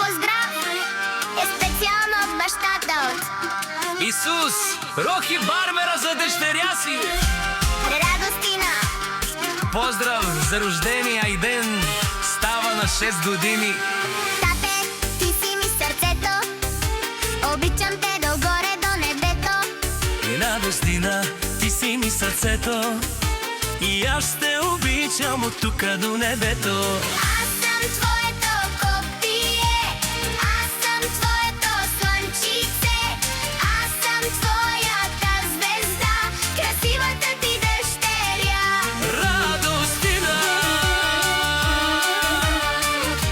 поздрав е специално от бащата от Исус, Рохи Барбера за дъщеря си. Радостина. Поздрав за рождения й ден, става на 6 години. Тате, ти си ми сърцето, обичам те догоре до небето. И Радостина, ти си ми сърцето, и аз те обичам от тука до небето. Аз съм твоето копие, аз съм твоето слънчице, аз съм твоята звезда, красивата ти дъщеря. Радостина,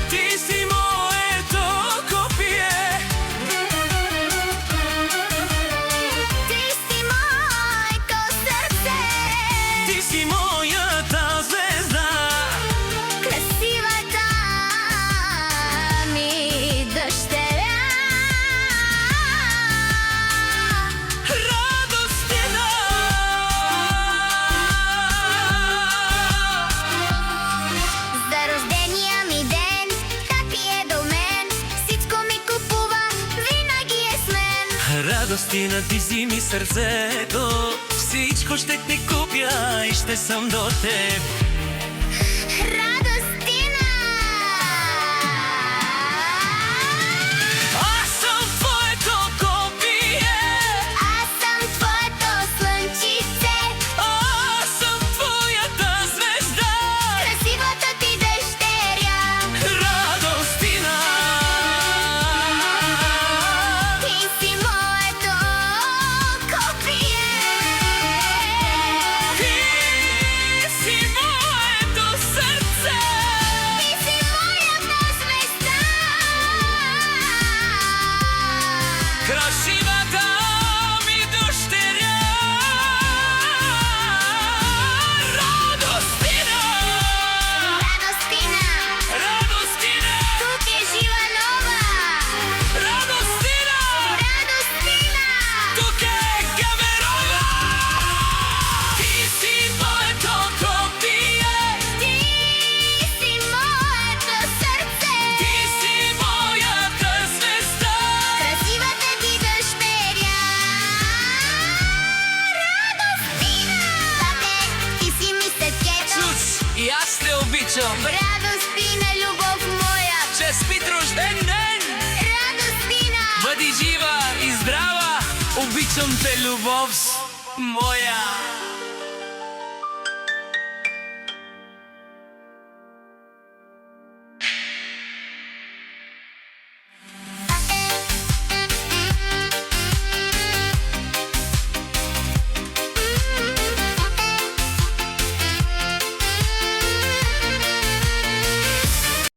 ти си моето копие, Ти си моето сърце, ти си моята звезда, красивата ми дъщеря. Радостина. За рождения ми ден, тати е до мен, всичко ми купува, винаги е с мен. Радостина, ти си ми сърцето, всичко ще ти купя и ще съм до теб. Радостина! Аз съм твоето копие, Аз съм твоето слънчице, аз съм твоята звезда. красивата ти дъщеря. Радостина, Ти си моето копие. ти си моето сърце, Ти си моята звезда. красивата ми дъщеря. Радостина, Радостина, Радостина, тук е жива нова. Радостина, Радостина, тук е Габерова. Ти си моето копие, ти си моето сърце, ти си моята звезда. красивата ти дъщеря. Радостина, тате, ти си ми сърцето. Исус, и аз те обичам. Радостина, любов моя. Честит рожден ден! Радостина, Бъди жива и здрава! Обичам те, любов моя!